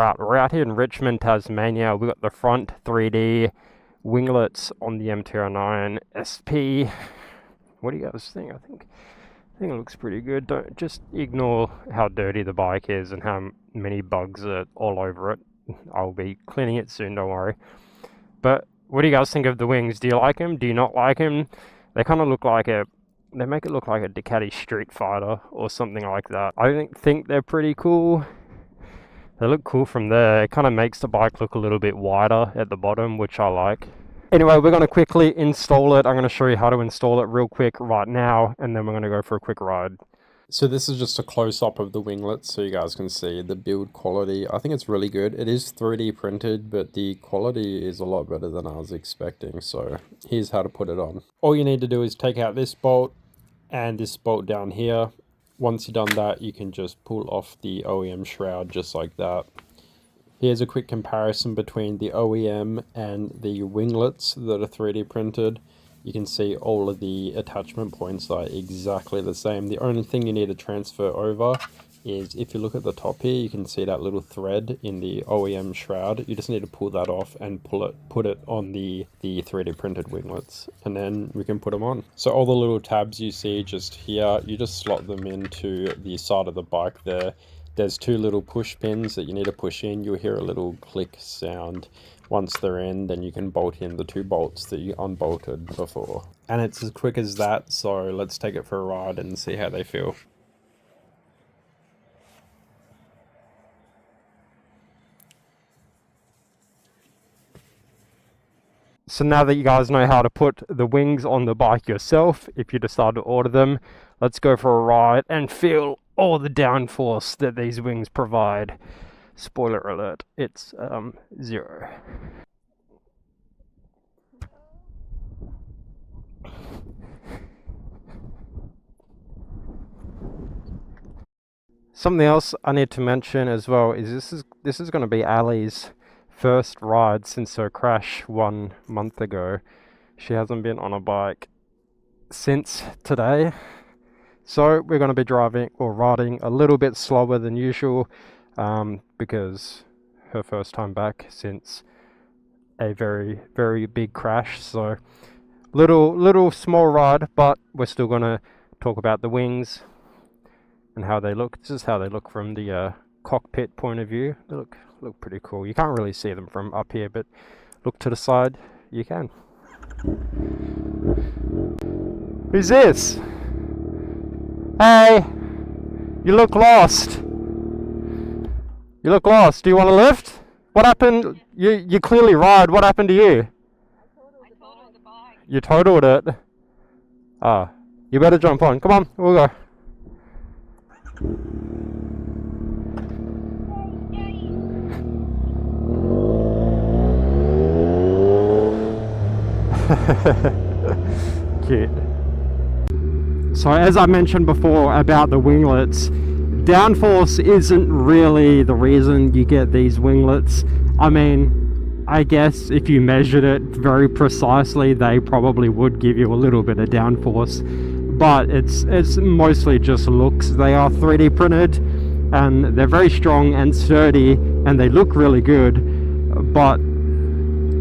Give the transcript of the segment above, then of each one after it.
Right, we're out here in Richmond, Tasmania. We've got the Front3D winglets on the MT-09SP. What do you guys think? I think it looks pretty good. Don't just ignore how dirty the bike is and how many bugs are all over it. I'll be cleaning it soon, don't worry. But what do you guys think of the wings? Do you like them? Do you not like them? They kind of look like they make it look like a Ducati Street Fighter or something like that. I think they're pretty cool. They look cool from there. It kind of makes the bike look a little bit wider at the bottom, which I like. Anyway, we're going to quickly install it. I'm going to show you how to install it real quick right now, and then we're going to go for a quick ride. So this is just a close-up of the winglets so you guys can see the build quality. I think it's really good. It is 3D printed, but the quality is a lot better than I was expecting. So here's how to put it on. All you need to do is take out this bolt and this bolt down here. Once you've done that, you can just pull off the OEM shroud just like that. Here's a quick comparison between the OEM and the winglets that are 3D printed. You can see all of the attachment points are exactly the same. The only thing you need to transfer over is, if you look at the top here, you can see that little thread in the OEM shroud. You just need to pull that off and put it on the 3D printed winglets, and then we can put them on. So all the little tabs you see just here, you just slot them into the side of the bike there. There's two little push pins that you need to push in. You'll hear a little click sound. Once they're in, then you can bolt in the two bolts that you unbolted before. And it's as quick as that, so let's take it for a ride and see how they feel. So now that you guys know how to put the wings on the bike yourself, if you decide to order them, let's go for a ride and feel all the downforce that these wings provide. Spoiler alert, it's 0. Something else I need to mention as well is this is going to be Ali's first ride since her crash 1 month ago. She hasn't been on a bike since today, so we're going to be driving or riding a little bit slower than usual, because her first time back since a very, very big crash. So little small ride, but we're still going to talk about the wings and how they look. This is how they look from the cockpit point of view. They look pretty cool. You can't really see them from up here, but look to the side, you can. Who's this? Hey, you look lost. You look lost. Do you want a lift? What happened? You clearly ride. What happened to you? I totaled the bike. You totaled it? Ah, you better jump on. Come on, we'll go. Cute. So as I mentioned before about the winglets, downforce isn't really the reason you get these winglets. I mean, I guess if you measured it very precisely, they probably would give you a little bit of downforce, but it's mostly just looks. They are 3D printed and they're very strong and sturdy and they look really good, but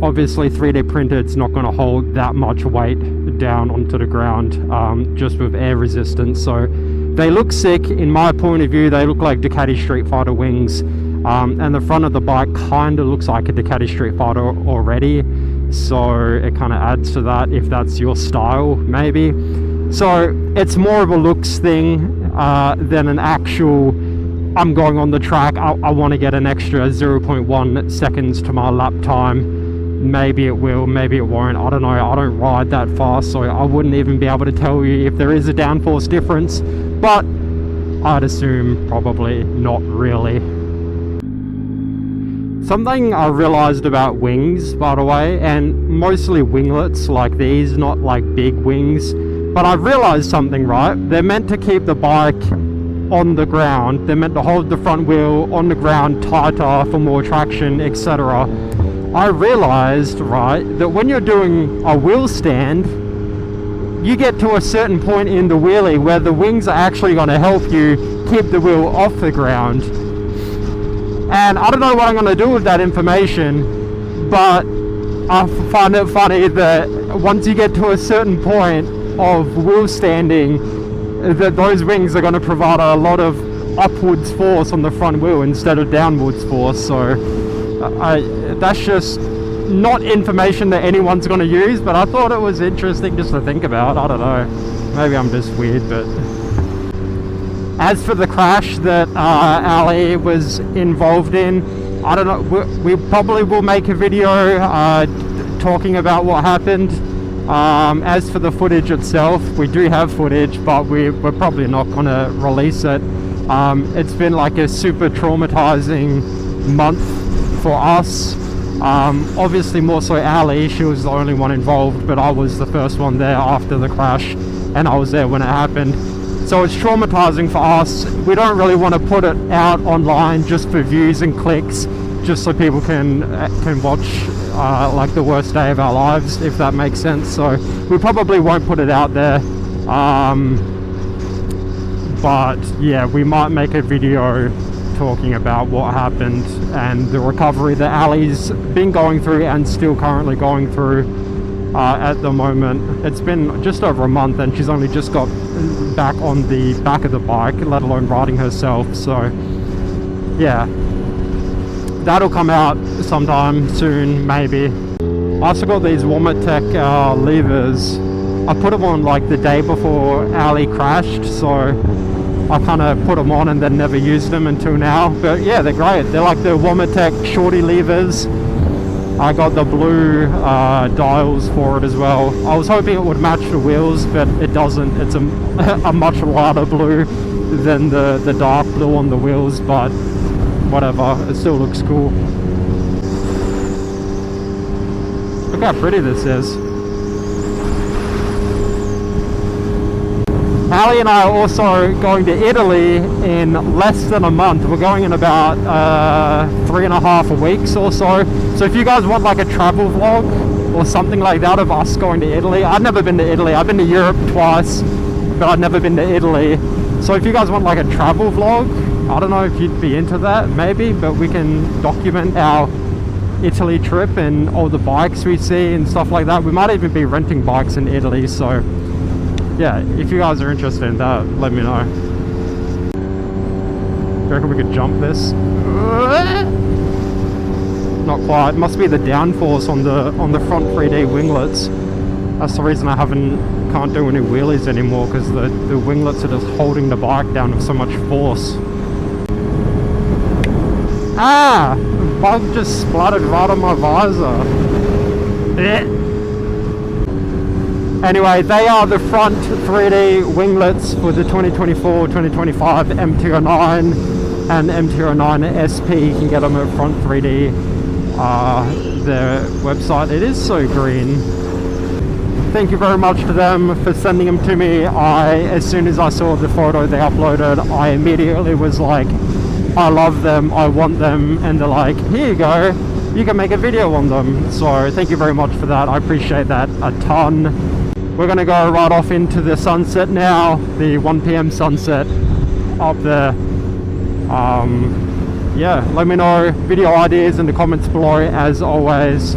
obviously 3D printed's not going to hold that much weight down onto the ground, just with air resistance. So they look sick. In my point of view, they look like Ducati Street Fighter wings, and the front of the bike kind of looks like a Ducati Street Fighter already, so it kind of adds to that if that's your style, maybe. So it's more of a looks thing than an actual, I'm going on the track, I want to get an extra 0.1 seconds to my lap time. Maybe it will, maybe it won't, I don't know. I don't ride that fast, so I wouldn't even be able to tell you if there is a downforce difference, but I'd assume probably not really. Something I realized about wings, by the way, and mostly winglets like these, not like big wings, but I realized something, right? They're meant to keep the bike on the ground. They're meant to hold the front wheel on the ground tighter for more traction, etc. I realized, right, that when you're doing a wheel stand, you get to a certain point in the wheelie where the wings are actually going to help you keep the wheel off the ground. And I don't know what I'm going to do with that information, but I find it funny that once you get to a certain point of wheel standing, that those wings are going to provide a lot of upwards force on the front wheel instead of downwards force. So that's just not information that anyone's going to use, but I thought it was interesting just to think about. I don't know, maybe I'm just weird. But as for the crash that Ali was involved in, I don't know, we probably will make a video talking about what happened. As for the footage itself, we do have footage, but we're probably not going to release it. It's been like a super traumatizing month for us. Obviously more so Ali, she was the only one involved, but I was the first one there after the crash, and I was there when it happened. So it's traumatizing for us. We don't really want to put it out online just for views and clicks, just so people can watch like the worst day of our lives, if that makes sense. So we probably won't put it out there. But yeah, we might make a video talking about what happened and the recovery that Ali's been going through and still currently going through at the moment. It's been just over a month and she's only just got back on the back of the bike, let alone riding herself. So yeah, that'll come out sometime soon, maybe. I also got these Tech levers. I put them on like the day before Ali crashed, so I kind of put them on and then never used them until now. But yeah, they're great. They're like the Tech shorty levers. I got the blue dials for it as well. I was hoping it would match the wheels, but it doesn't. It's a much lighter blue than the dark blue on the wheels, but whatever, it still looks cool. Look how pretty this is. Ali and I are also going to Italy in less than a month. We're going in about 3.5 weeks or so. So if you guys want like a travel vlog or something like that of us going to Italy, I've never been to Italy. I've been to Europe twice, but I've never been to Italy. So if you guys want like a travel vlog, I don't know if you'd be into that, maybe, but we can document our Italy trip and all the bikes we see and stuff like that. We might even be renting bikes in Italy, so yeah, if you guys are interested in that, let me know. You reckon we could jump this? Not quite. Must be the downforce on the Front3D winglets. That's the reason I can't do any wheelies anymore, because the winglets are just holding the bike down with so much force. Ah! The bug just splattered right on my visor. Anyway, they are the Front3D winglets for the 2024-2025 MT-09 and MT-09SP. You can get them at Front3D, their website. It is so green. Thank you very much to them for sending them to me. As soon as I saw the photo they uploaded, I immediately was like, I love them, I want them, and they're like, here you go, you can make a video on them. So thank you very much for that. I appreciate that a ton. We're gonna go right off into the sunset now, the 1 PM sunset up there. Yeah, let me know video ideas in the comments below as always.